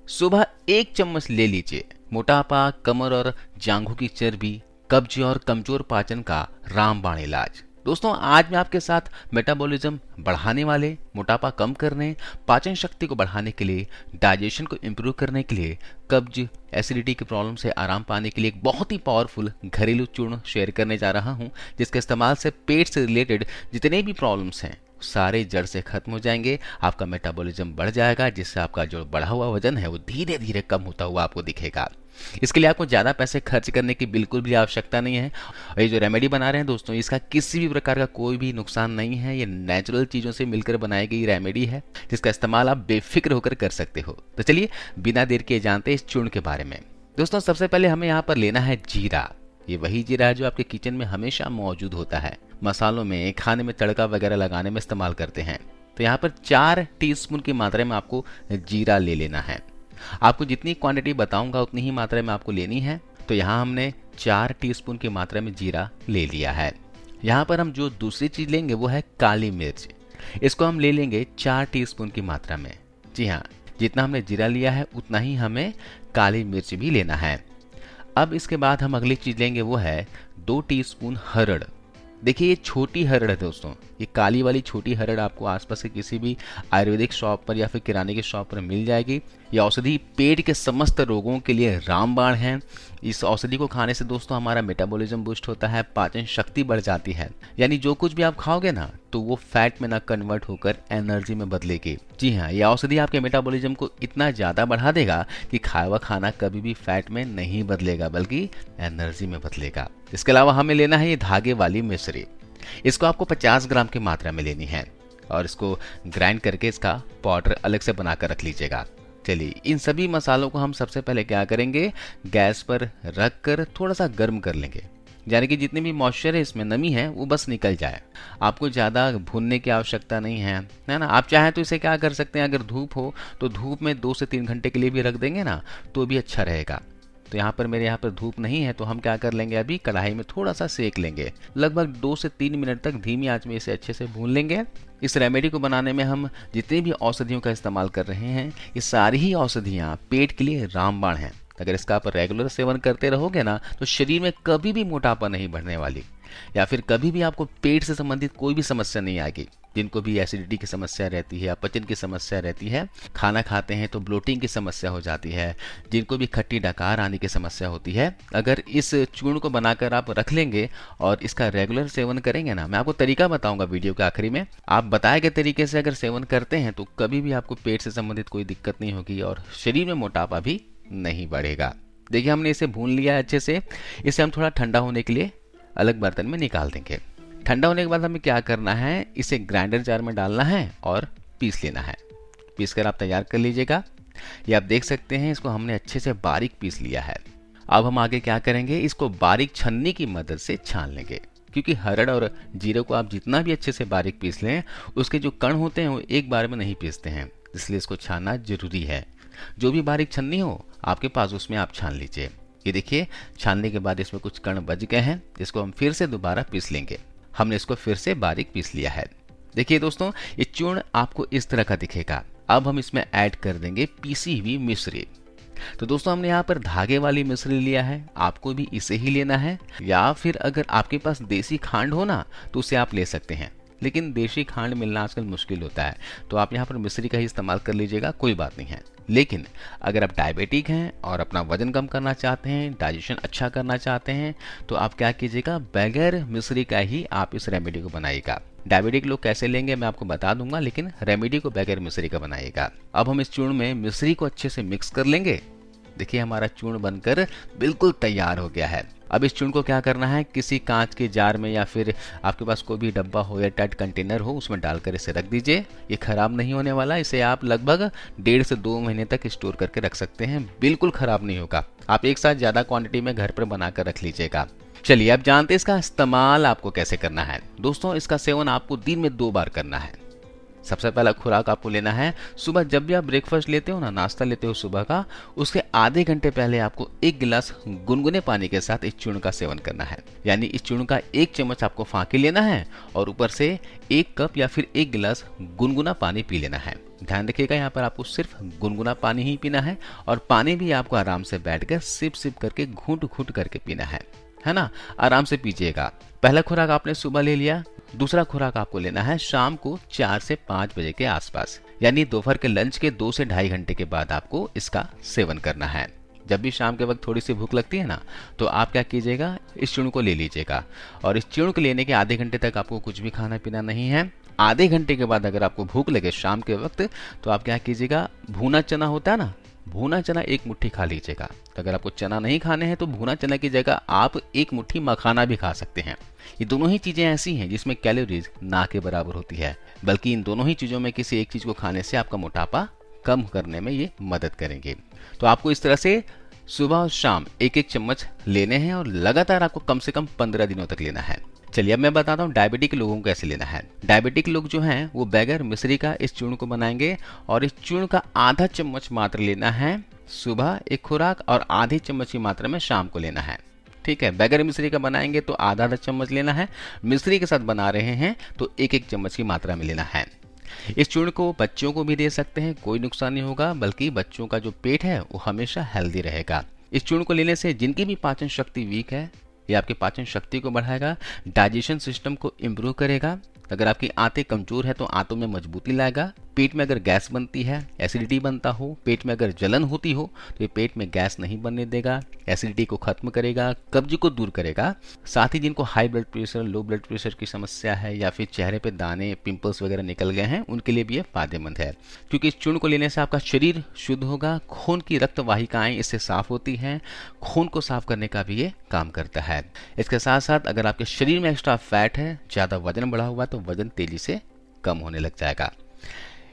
सुबह 1 चम्मच ले लीजिए। मोटापा, कमर और जांघों की चर्बी, कब्ज और कमजोर पाचन का रामबाण इलाज। दोस्तों, आज मैं आपके साथ मेटाबॉलिज्म बढ़ाने वाले, मोटापा कम करने, पाचन शक्ति को बढ़ाने के लिए, डाइजेशन को इम्प्रूव करने के लिए, कब्ज, एसिडिटी की प्रॉब्लम से आराम पाने के लिए एक बहुत ही पावरफुल घरेलू चूर्ण शेयर करने जा रहा हूं, जिसके इस्तेमाल से पेट से रिलेटेड जितने भी प्रॉब्लम्स हैं सारे जड़ से खत्म हो जाएंगे। आपका मेटाबॉलिज्म बढ़ जाएगा, जिससे आपका जो बढ़ा हुआ वजन है वो धीरे धीरे कम होता हुआ आपको दिखेगा। इसके लिए आपको ज़्यादा पैसे खर्च करने की बिल्कुल भी आवश्यकता नहीं है। और ये जो रेमेडी बना रहे हैं दोस्तों, इसका किसी भी प्रकार का कोई भी नुकसान नहीं है। ये नेचुरल चीज़ों से मिलकर बनाई गई रेमेडी है, जिसका इस्तेमाल आप बेफिक्र होकर कर सकते हो। तो चलिए बिना देर किए जानते हैं इस चूर्ण के बारे में। दोस्तों, सबसे पहले हमें यहाँ पर लेना है जीरा। ये वही जीरा है जो आपके किचन में हमेशा मौजूद होता है, मसालों में, खाने में तड़का वगैरह लगाने में इस्तेमाल करते हैं। तो यहाँ पर 4 टीस्पून की मात्रा में आपको जीरा ले लेना है। आपको जितनी क्वांटिटी बताऊंगा उतनी ही मात्रा में आपको लेनी है। तो यहाँ हमने 4 टीस्पून की मात्रा में जीरा ले लिया है। यहाँ पर हम जो दूसरी चीज लेंगे वो है काली मिर्च। इसको हम ले लेंगे 4 टीस्पून की मात्रा में। जी हाँ, जितना हमने जीरा लिया है उतना ही हमें काली मिर्च भी लेना है। अब इसके बाद हम अगली चीज लेंगे वो है 2 टीस्पून हरड़। देखिए, ये छोटी हरड़ है दोस्तों। ये काली वाली छोटी हरड़ आपको आसपास के किसी भी आयुर्वेदिक शॉप पर या फिर किराने की शॉप पर मिल जाएगी। ये औषधि पेट के समस्त रोगों के लिए रामबाण है। इस औषधि को खाने से दोस्तों हमारा मेटाबॉलिज्म बूस्ट होता है, पाचन शक्ति बढ़ जाती है। यानी जो कुछ भी आप खाओगे ना, तो वो फैट में ना कन्वर्ट होकर एनर्जी में बदलेगी। जी हाँ, ये औषधि आपके मेटाबॉलिज्म को इतना ज़्यादा बढ़ा देगा कि खाया हुआ खाना कभी भी फैट में नहीं बदलेगा, बल्कि एनर्जी में बदलेगा। इसके अलावा हमें लेना है ये धागे वाली मिश्री। इसको आपको 50 ग्राम की मात्रा में लेनी है और इसको ग्राइंड करके इसका पाउडर अलग से बनाकर रख लीजिएगा। चलिए, इन सभी मसालों को हम सबसे पहले क्या करेंगे, गैस पर रख कर थोड़ा सा गर्म कर लेंगे। यानी कि जितनी भी मॉइस्चर है, इसमें नमी है, वो बस निकल जाए। आपको ज़्यादा भूनने की आवश्यकता नहीं है ना। आप चाहें तो इसे क्या कर सकते हैं, अगर धूप हो तो धूप में 2 से 3 घंटे के लिए भी रख देंगे ना, तो भी अच्छा रहेगा। तो यहाँ पर मेरे यहाँ पर धूप नहीं है, तो हम क्या कर लेंगे, अभी कढ़ाई में थोड़ा सा सेक लेंगे। लगभग 2 से 3 मिनट तक धीमी आंच में इसे अच्छे से भून लेंगे। इस रेमेडी को बनाने में हम जितनी भी औषधियों का इस्तेमाल कर रहे हैं, ये सारी ही औषधियाँ पेट के लिए रामबाण हैं। अगर इसका आप रेगुलर सेवन करते रहोगे ना, तो शरीर में कभी भी मोटापा नहीं बढ़ने वाली, या फिर कभी भी आपको पेट से संबंधित कोई भी समस्या नहीं आएगी। जिनको भी एसिडिटी की समस्या रहती है, अपचन की समस्या रहती है, खाना खाते हैं तो ब्लोटिंग की समस्या हो जाती है, जिनको भी खट्टी डकार आने की समस्या होती है, अगर इस चूर्ण को बनाकर आप रख लेंगे और इसका रेगुलर सेवन करेंगे ना, मैं आपको तरीका बताऊंगा वीडियो के आखिरी में। आप बताए गए तरीके से अगर सेवन करते हैं तो कभी भी आपको पेट से संबंधित कोई दिक्कत नहीं होगी और शरीर में मोटापा भी नहीं बढ़ेगा। देखिए, हमने इसे भून लिया है अच्छे से। इसे हम थोड़ा ठंडा होने के लिए अलग बर्तन में निकाल देंगे। ठंडा होने के बाद हमें क्या करना है, इसे ग्राइंडर जार में डालना है और पीस लेना है। पीस कर आप तैयार कर लीजिएगा। ये आप देख सकते हैं, इसको हमने अच्छे से बारीक पीस लिया है। अब हम आगे क्या करेंगे, इसको बारीक छन्नी की मदद से छान लेंगे। क्योंकि हरड़ और जीरे को आप जितना भी अच्छे से बारीक पीस लें, उसके जो कण होते हैं वो एक बार में नहीं पीसते हैं, इसलिए इसको छानना जरूरी है। जो भी बारीक छन्नी हो आपके पास, उसमें आप छान लीजिए। ये देखिए, छानने के बाद इसमें कुछ कण बच गए हैं, जिसको हम फिर से दोबारा पीस लेंगे। हमने इसको फिर से बारीक पीस लिया है। देखिए दोस्तों, ये चूर्ण आपको इस तरह का दिखेगा। अब हम इसमें ऐड कर देंगे पीसी हुई मिश्री। तो दोस्तों, हमने यहाँ पर धागे वाली मिश्री लिया है, आपको भी इसे ही लेना है। या फिर अगर आपके पास देसी खांड हो ना, तो उसे आप ले सकते हैं, लेकिन देसी खांड मिलना आजकल मुश्किल होता है, तो आप यहाँ पर मिश्री का ही इस्तेमाल कर लीजिएगा, कोई बात नहीं है। लेकिन अगर आप डायबिटिक हैं और अपना वजन कम करना चाहते हैं, डाइजेशन अच्छा करना चाहते हैं, तो आप क्या कीजिएगा, बगैर मिश्री का ही आप इस रेमेडी को बनाइएगा। डायबिटिक लोग कैसे लेंगे मैं आपको बता दूंगा, लेकिन रेमेडी को बगैर मिश्री का बनाइएगा। अब हम इस चूर्ण में मिश्री को अच्छे से मिक्स कर लेंगे। देखिए, हमारा चूर्ण बनकर बिल्कुल तैयार हो गया है। अब इस चूर्ण को क्या करना है, किसी कांच के जार में या फिर आपके पास कोई भी डब्बा हो या टाइट कंटेनर हो, उसमें डालकर इसे रख दीजिए। ये खराब नहीं होने वाला। इसे आप लगभग 1.5 से 2 महीने तक स्टोर करके रख सकते हैं, बिल्कुल खराब नहीं होगा। आप एक साथ ज़्यादा क्वांटिटी में घर पर बनाकर रख लीजिएगा। चलिए, अब जानते हैं इसका इस्तेमाल आपको कैसे करना है। दोस्तों, इसका सेवन आपको दिन में 2 बार करना है। सबसे पहला खुराक आपको लेना है सुबह जब भी आप ब्रेकफास्ट लेते हो ना, नाश्ता लेते हो सुबह का, उसके आधे घंटे पहले आपको 1 गिलास गुनगुने पानी के साथ इस चूर्ण का सेवन करना है। यानी इस चूर्ण का 1 चम्मच आपको फाँकी लेना है और ऊपर से 1 कप या फिर 1 गिलास गुनगुना पानी पी लेना है। ध्यान रखिएगा, यहाँ पर आपको सिर्फ गुनगुना पानी ही पीना है और पानी भी आपको आराम से बैठकर सिप सिप करके घूंट घूंट करके पीना है ना। आराम से पीजिएगा। पहला खुराक आपने सुबह ले लिया, दूसरा खुराक आपको लेना है शाम को 4 से 5 बजे के आसपास, यानी दोपहर के लंच के 2 से ढाई घंटे के बाद आपको इसका सेवन करना है। जब भी शाम के वक्त थोड़ी सी भूख लगती है ना, तो आप क्या कीजिएगा, इस चूर्ण को ले लीजिएगा और इस चूर्ण को लेने के आधे घंटे तक आपको कुछ भी खाना पीना नहीं है। आधे घंटे के बाद अगर आपको भूख लगे शाम के वक्त, तो आप क्या कीजिएगा, भुना चना होता है ना, भुना चना 1 मुट्ठी खा लीजिएगा। तो अगर आपको चना नहीं खाने हैं तो भुना चना की जगह आप 1 मुट्ठी मखाना भी खा सकते हैं। ये दोनों ही चीजें ऐसी हैं जिसमें कैलोरीज ना के बराबर होती है, बल्कि इन दोनों ही चीजों में किसी एक चीज को खाने से आपका मोटापा कम करने में ये मदद करेंगे। तो आपको इस तरह से सुबह और शाम 1-1 चम्मच लेने हैं और लगातार आपको कम से कम 15 दिनों तक लेना है। चलिए अब मैं बताता हूँ डायबिटिक लोगों को कैसे लेना है। डायबिटिक लोग जो हैं वो बगैर मिश्री का इस चूर्ण को बनाएंगे और इस चूर्ण का आधा चम्मच मात्र लेना है सुबह 1 खुराक और आधी चम्मच की मात्रा में शाम को लेना है। ठीक है, बगैर मिश्री का बनाएंगे तो आधा चम्मच लेना है, मिश्री के साथ बना रहे हैं तो 1-1 चम्मच की मात्रा में लेना है। इस चूर्ण को बच्चों को भी दे सकते हैं, कोई नुकसान नहीं होगा, बल्कि बच्चों का जो पेट है वो हमेशा हेल्दी रहेगा। इस चूर्ण को लेने से जिनकी भी पाचन शक्ति वीक है, ये आपकी पाचन शक्ति को बढ़ाएगा, डाइजेशन सिस्टम को इम्प्रूव करेगा। अगर आपकी आंतें कमजोर है तो आंतों में मजबूती लाएगा। पेट में अगर गैस बनती है, एसिडिटी बनता हो, पेट में अगर जलन होती हो तो ये पेट में गैस नहीं बनने देगा, एसिडिटी को खत्म करेगा, कब्ज को दूर करेगा। साथ ही जिनको high blood pressure, low blood pressure की समस्या है या फिर चेहरे पे दाने, पिंपल्स वगैरह निकल गए हैं, उनके लिए भी ये फायदेमंद है, क्योंकि इस चूर्ण को लेने से आपका शरीर शुद्ध होगा, खून की रक्त वाहिकाएं इससे साफ होती हैं, खून को साफ करने का भी ये काम करता है। इसके साथ साथ अगर आपके शरीर में एक्स्ट्रा फैट है, ज्यादा वजन बढ़ा हुआ है, तो वजन तेजी से कम होने लग जाएगा।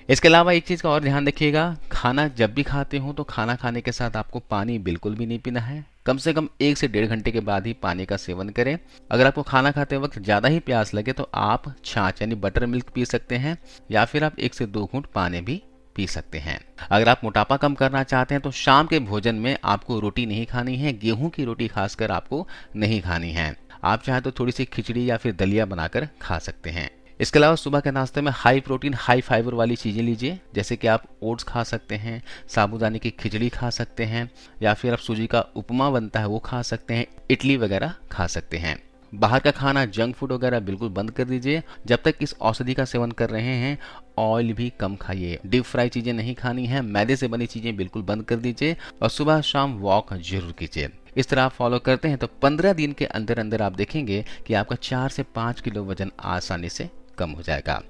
इसके अलावा एक चीज़ का और ध्यान रखिएगा, खाना जब भी खाते हो तो खाना खाने के साथ आपको पानी बिल्कुल भी नहीं पीना है। कम से कम 1 से 1.5 घंटे के बाद ही पानी का सेवन करें। अगर आपको खाना खाते वक्त ज़्यादा ही प्यास लगे तो आप छाछ यानी बटर मिल्क पी सकते हैं या फिर आप 1 से 2 घूंट पानी भी पी सकते हैं। अगर आप मोटापा कम करना चाहते हैं तो शाम के भोजन में आपको रोटी नहीं खानी है, गेहूं की रोटी खासकर आपको नहीं खानी है। आप चाहे तो थोड़ी सी खिचड़ी या फिर दलिया बनाकर खा सकते हैं। इसके अलावा सुबह के नाश्ते में हाई प्रोटीन हाई फाइबर वाली चीज़ें लीजिए, जैसे कि आप ओट्स खा सकते हैं, साबूदाने की खिचड़ी खा सकते हैं या फिर आप सूजी का उपमा बनता है वो खा सकते हैं, इडली वगैरह खा सकते हैं। बाहर का खाना, जंक फूड वगैरह बिल्कुल बंद कर दीजिए। जब तक इस औषधि का सेवन कर रहे हैं ऑयल भी कम खाइए, डीप फ्राई चीज़ें नहीं खानी है, मैदे से बनी चीज़ें बिल्कुल बंद कर दीजिए और सुबह शाम वॉक जरूर कीजिए। इस तरह आप फॉलो करते हैं तो 15 दिन के अंदर अंदर आप देखेंगे कि आपका 4 से 5 किलो वजन आसानी से कम हो जाएगा।